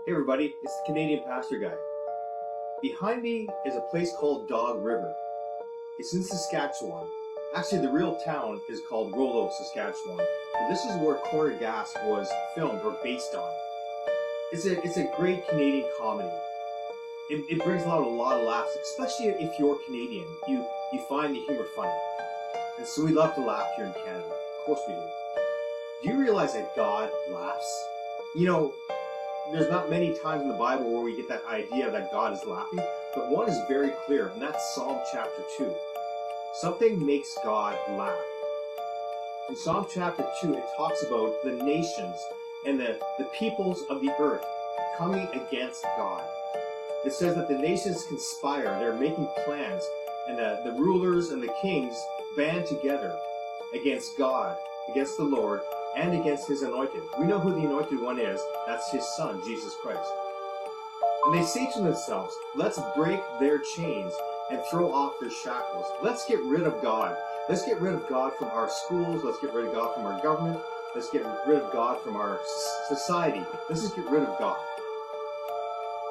Hey everybody, it's the Canadian Pastor Guy. Behind me is a place called Dog River. It's in Saskatchewan. Actually, the real town is called Rollo, Saskatchewan. But this is where Corner Gas was filmed or based on. It's a great Canadian comedy. It brings out a lot of laughs, especially if you're Canadian. You find the humor funny. And so we love to laugh here in Canada. Of course we do. Do you realize that God laughs? You know, there's not many times in the Bible where we get that idea that God is laughing, but one is very clear, and that's Psalm chapter 2. Something makes God laugh. In Psalm chapter 2, it talks about the nations and the peoples of the earth coming against God. It says that the nations conspire, they're making plans, and the rulers and the kings band together against God, against the Lord, and against his anointed. We know who the anointed one is. That's his son, Jesus Christ. And they say to themselves, let's break their chains and throw off their shackles. Let's get rid of God. Let's get rid of God from our schools. Let's get rid of God from our government. Let's get rid of God from our society. Let's just get rid of God.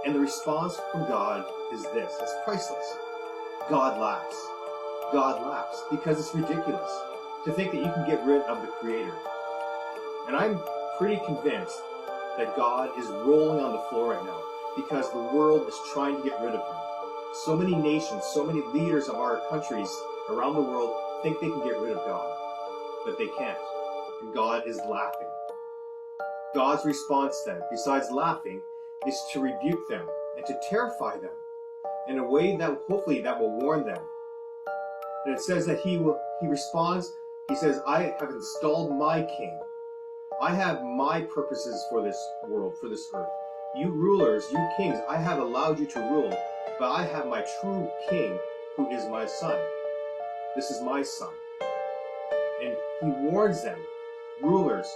And the response from God is this. It's priceless. God laughs. God laughs because it's ridiculous to think that you can get rid of the Creator. And I'm pretty convinced that God is rolling on the floor right now because the world is trying to get rid of him. So many nations, so many leaders of our countries around the world think they can get rid of God, but they can't. And God is laughing. God's response then, besides laughing, is to rebuke them and to terrify them in a way that hopefully that will warn them. And it says that he responds, he says, I have installed my king. I have my purposes for this world, for this earth. You rulers, you kings, I have allowed you to rule, but I have my true king who is my son. This is my son. And he warns them, rulers,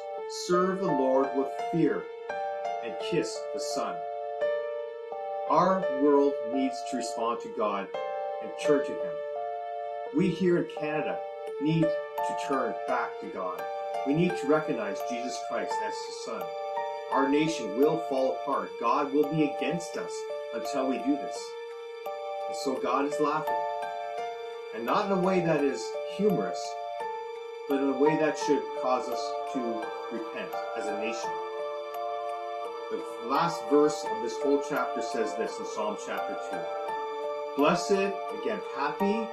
serve the Lord with fear and kiss the Son. Our world needs to respond to God and turn to him. We here in Canada need to turn back to God. We need to recognize Jesus Christ as his son. Our nation will fall apart. God will be against us until we do this. And so God is laughing. And not in a way that is humorous, but in a way that should cause us to repent as a nation. The last verse of this whole chapter says this in Psalm chapter 2. Blessed, again, happy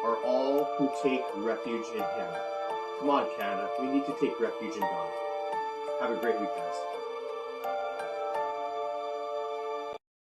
are all who take refuge in him. Come on, Canada. We need to take refuge in God. Have a great week, guys.